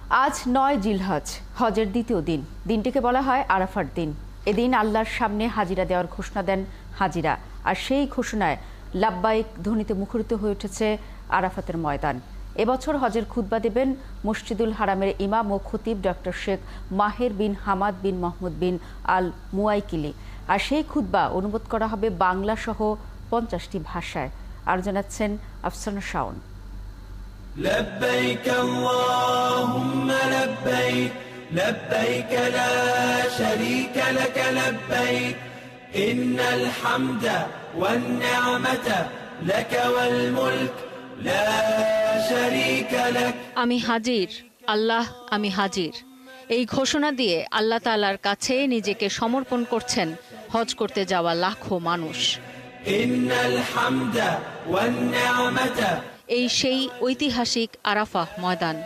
আজ ৯ জিলহজ, হজের দ্বিতীয় দিন। দিনটিকে বলা হয় আরাফার দিন। এদিন আল্লাহর সামনে হাজিরা দেওয়ার ঘোষণা দেন হাজিরা, আর সেই ঘোষণায় লাব্বাইক ধ্বনিতে মুখরিত হয়ে উঠেছে আরাফাতের ময়দান। এবছর হজের খুতবা দেবেন মসজিদুল হারামের ইমাম ও খতিব ডক্টর শেখ মাহের বিন হামাদ বিন মাহমুদ বিন আল মুয়াইকিলি। আর সেই খুতবা অনুবাদ করা হবে বাংলা সহ ৫০টি ভাষায়। আর জানাচ্ছেন আফসানা শাওন। لبيك اللهم لبيك لبيك لا شريك لك لبيك إن الحمد والنعمة لك والملك لا شريك لك। আমি হাজির, আল্লাহ আমি হাজির। এই ঘোষণা দিয়ে আল্লাহ তাআলার কাছে নিজেকে সমর্পণ করছেন হজ করতে যাওয়া লাখো মানুষ। إن الحمد والنعمة। এই সেই ঐতিহাসিক আরাফাহ ময়দান।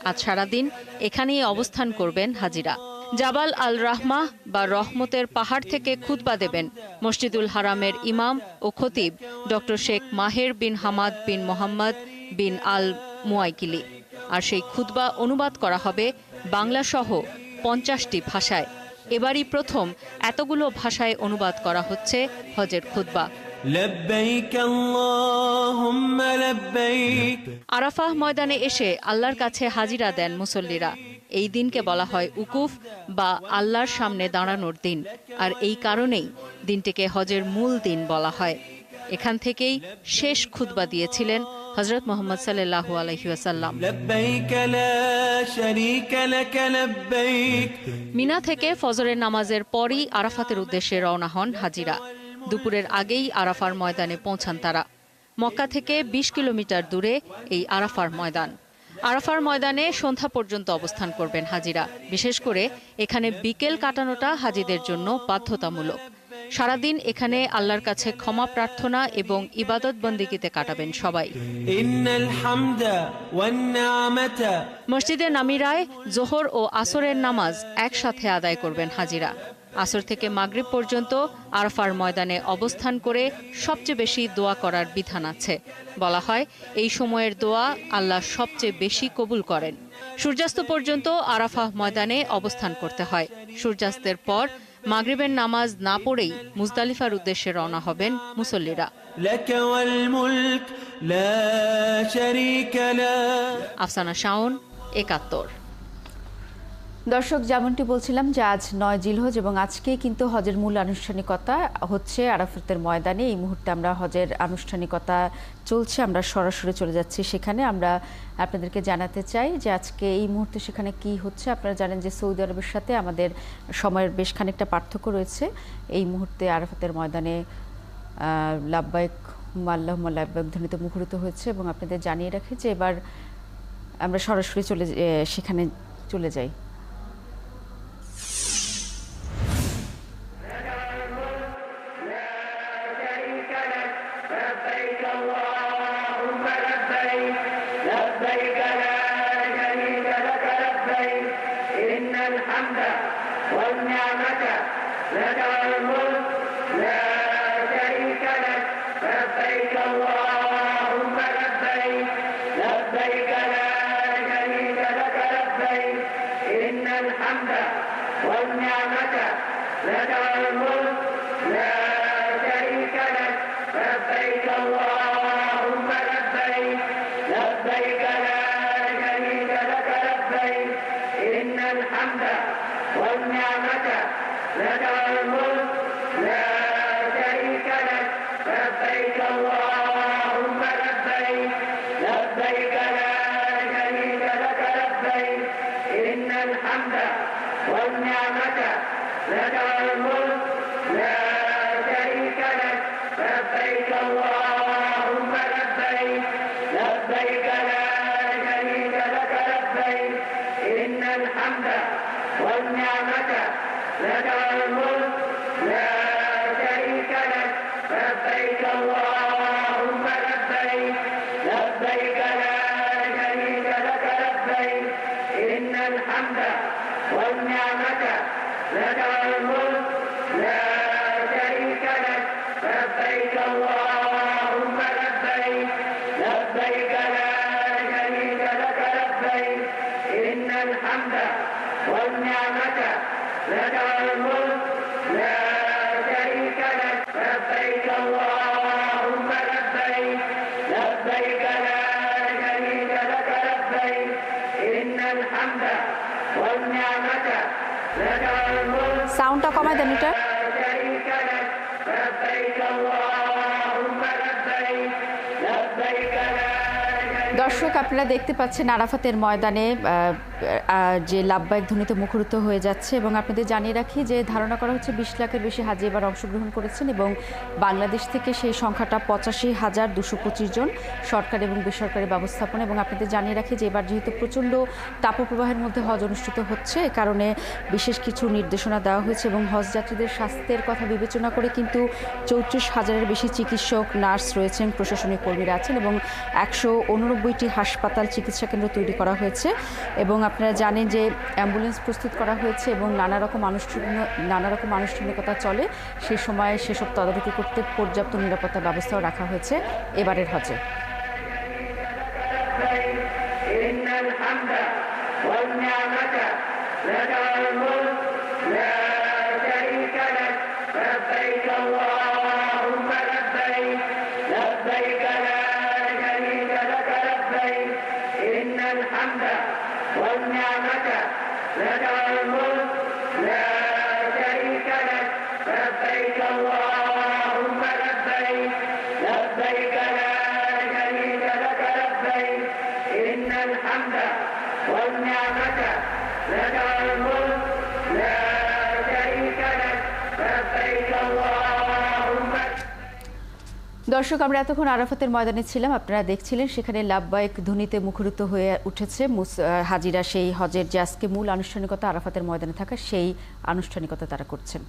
আজ সারাদিন এখানেই অবস্থান করবেন হাজিরা। জাবাল আল রাহমাহ বা রহমতের পাহাড় থেকে খুতবা দেবেন মসজিদুল হারামের ইমাম ও খতিব ডক্টর শেখ মাহের বিন হামাদ বিন মোহাম্মদ বিন আল মুয়াইকিলি। আর সেই খুতবা অনুবাদ করা হবে বাংলা সহ ৫০টি ভাষায়। এবারই প্রথম এতগুলো ভাষায় অনুবাদ করা হচ্ছে হজের খুতবা। لبيك اللهم لبيك। আরাফাহ ময়দানে এসে আল্লাহর কাছে হাজিরা দেন মুসল্লিরা। এই দিনকে বলা হয় উকুফ বা আল্লাহর সামনে দাঁড়ানোর দিন, আর এই কারণেই দিনটিকে হজের মূল দিন বলা হয়। এখান থেকেই শেষ খুতবা দিয়েছিলেন হযরত মুহাম্মদ সাল্লাল্লাহু আলাইহি ওয়াসাল্লাম। لبيك لا شريك لك لبيك। মিনা থেকে ফজরের নামাজের পরই আরাফাতের উদ্দেশ্যে রওনা হন হাজিরা। দুপুরের আগেই আরাফার ময়দানে পৌঁছান তারা। মক্কা থেকে ২০ কিলোমিটার দূরে এই আরাফার ময়দান। আরাফার ময়দানে সন্ধ্যা পর্যন্ত অবস্থান করবেন হাজিরা। বিশেষ করে এখানে বিকেল কাটানোটা হাজিদের জন্য বাধ্যতামূলক। সারাদিন এখানে আল্লাহর কাছে ক্ষমা প্রার্থনা এবং ইবাদত বন্দেগীতে কাটাবেন সবাই। ইন্নাল হামদা ওয়ান নি'মাতা। মসজিদে নামিরায় জোহর ও আসরের নামাজ একসাথে আদায় করবেন হাজিরা। আসর থেকে মাগরিব পর্যন্ত আরাফার ময়দানে অবস্থান করে সবচেয়ে বেশি দোয়া করার বিধান আছে। বলা হয় এই সময়ের দোয়া আল্লাহ সবচেয়ে বেশি কবুল করেন। সূর্যাস্ত পর্যন্ত আরাফাহ ময়দানে অবস্থান করতে হয়। সূর্যাস্তের পর মাগরিবের নামাজ না পড়েই মুজদালিফার উদ্দেশ্যে রওনা হবেন মুসল্লিরা। লাকা ওয়াল মুলক লা শারীকা লা। আফসানা শাওন, ৭১। দর্শক, যেমনটি বলছিলাম যে আজ ৯ জিলহজ এবং আজকে কিন্তু হজের মূল আনুষ্ঠানিকতা হচ্ছে আরাফাতের ময়দানে। এই মুহূর্তে আমরা হজের আনুষ্ঠানিকতা চলছে, আমরা সরাসরি চলে যাচ্ছি সেখানে। আমরা আপনাদেরকে জানাতে চাই যে আজকে এই মুহূর্তে সেখানে কি হচ্ছে। আপনারা জানেন যে সৌদি আরবের সাথে আমাদের সময়ের বেশ খানিকটা পার্থক্য রয়েছে। এই মুহূর্তে আরাফাতের ময়দানে লাব্বাইক আল্লাহুম্মা লাব্বাইক ধ্বনিতে মুখরিত হয়েছে। এবং আপনাদের জানিয়ে রাখি যে এবার আমরা সরাসরি সেখানে চলে যাই। لبيك لا شريك لك لبيك إن الحمد والنعمة لك والملك لا شريك لك لبيك اللهم لبيك لبيك لا شريك لك لبيك إن الحمد والنعمة لك والملك لا شريك لك لبيك اللهم لبيك لبيك لا شريك لك لبيك إن الحمد والنعمة لك والملك لا شريك لك لبيك اللهم لبيك لبيك لا شريك لك لبيك إن الحمد والنعمة لك والملك لا شريك لك لبيك اللهم لبيك لبيك لا شريك لك لبيك إن الحمد والنعمة لك والملك لا شريك لك لبيك اللهم لبيك لبيك لا شريك لك لبيك إن الحمد والنعمة لك والملك لا شريك لك لبيك اللهم لبيك لبيك لا شريك لك لبيك إن الحمد الحمد والنعمة لك والملك لا شريك لك لبيك اللهم لبيك لبيك لا شريك لك لبيك إن الحمد والنعمة لك والملك সাউন্ডটা কমায় দেন এটা। لا شريك لك لبيك اللهم لبيك لبيك لا দর্শক, আপনারা দেখতে পাচ্ছেন আরাফাতের ময়দানে যে লাব্বাইক ধ্বনিতে মুখরিত হয়ে যাচ্ছে। এবং আপনাদের জানিয়ে রাখি যে ধারণা করা হচ্ছে 20 লাখের বেশি হাজি এবার অংশগ্রহণ করেছেন এবং বাংলাদেশ থেকে সেই সংখ্যাটা 85,225 জন, সরকারি এবং বেসরকারি ব্যবস্থাপনা। এবং আপনাদের জানিয়ে রাখি যে এবার যেহেতু প্রচণ্ড তাপপ্রবাহের মধ্যে হজ অনুষ্ঠিত হচ্ছে, এ কারণে বিশেষ কিছু নির্দেশনা দেওয়া হয়েছে এবং হজ যাত্রীদের স্বাস্থ্যের কথা বিবেচনা করে কিন্তু 34,000-এর বেশি চিকিৎসক, নার্স রয়েছেন, প্রশাসনিক কর্মীরা আছেন এবং 189টি হাসপাতাল, চিকিৎসা কেন্দ্র তৈরি করা হয়েছে। এবং আপনারা জানেন যে অ্যাম্বুলেন্স প্রস্তুত করা হয়েছে এবং নানা রকম আনুষ্ঠানিকতা চলে। সেই সময় সেসব তদারকি করতে পর্যাপ্ত নিরাপত্তা ব্যবস্থাও রাখা হয়েছে এবারের হজে। إن الحمد والنعمة لك والملك لا شريك لك لبيك اللهم لبيك لبيك لا شريك لك لبيك إن الحمد والنعمة لك والملك لا شريك لك لبيك اللهم لبيك لبيك لا شريك لك لبيك إن الحمد والنعمة لك والملك لا شريك لك لبيك اللهم দর্শক, আমরা এতক্ষণ আরাফাতের ময়দানে ছিলাম, আপনারা দেখছিলেন সেখানে লাব্বাইক ধ্বনিতে মুখরিত হয়ে উঠেছে হাজিরা। সেই হজের যে আজকে মূল আনুষ্ঠানিকতা, আরাফাতের ময়দানে থাকা সেই আনুষ্ঠানিকতা তারা করছেন।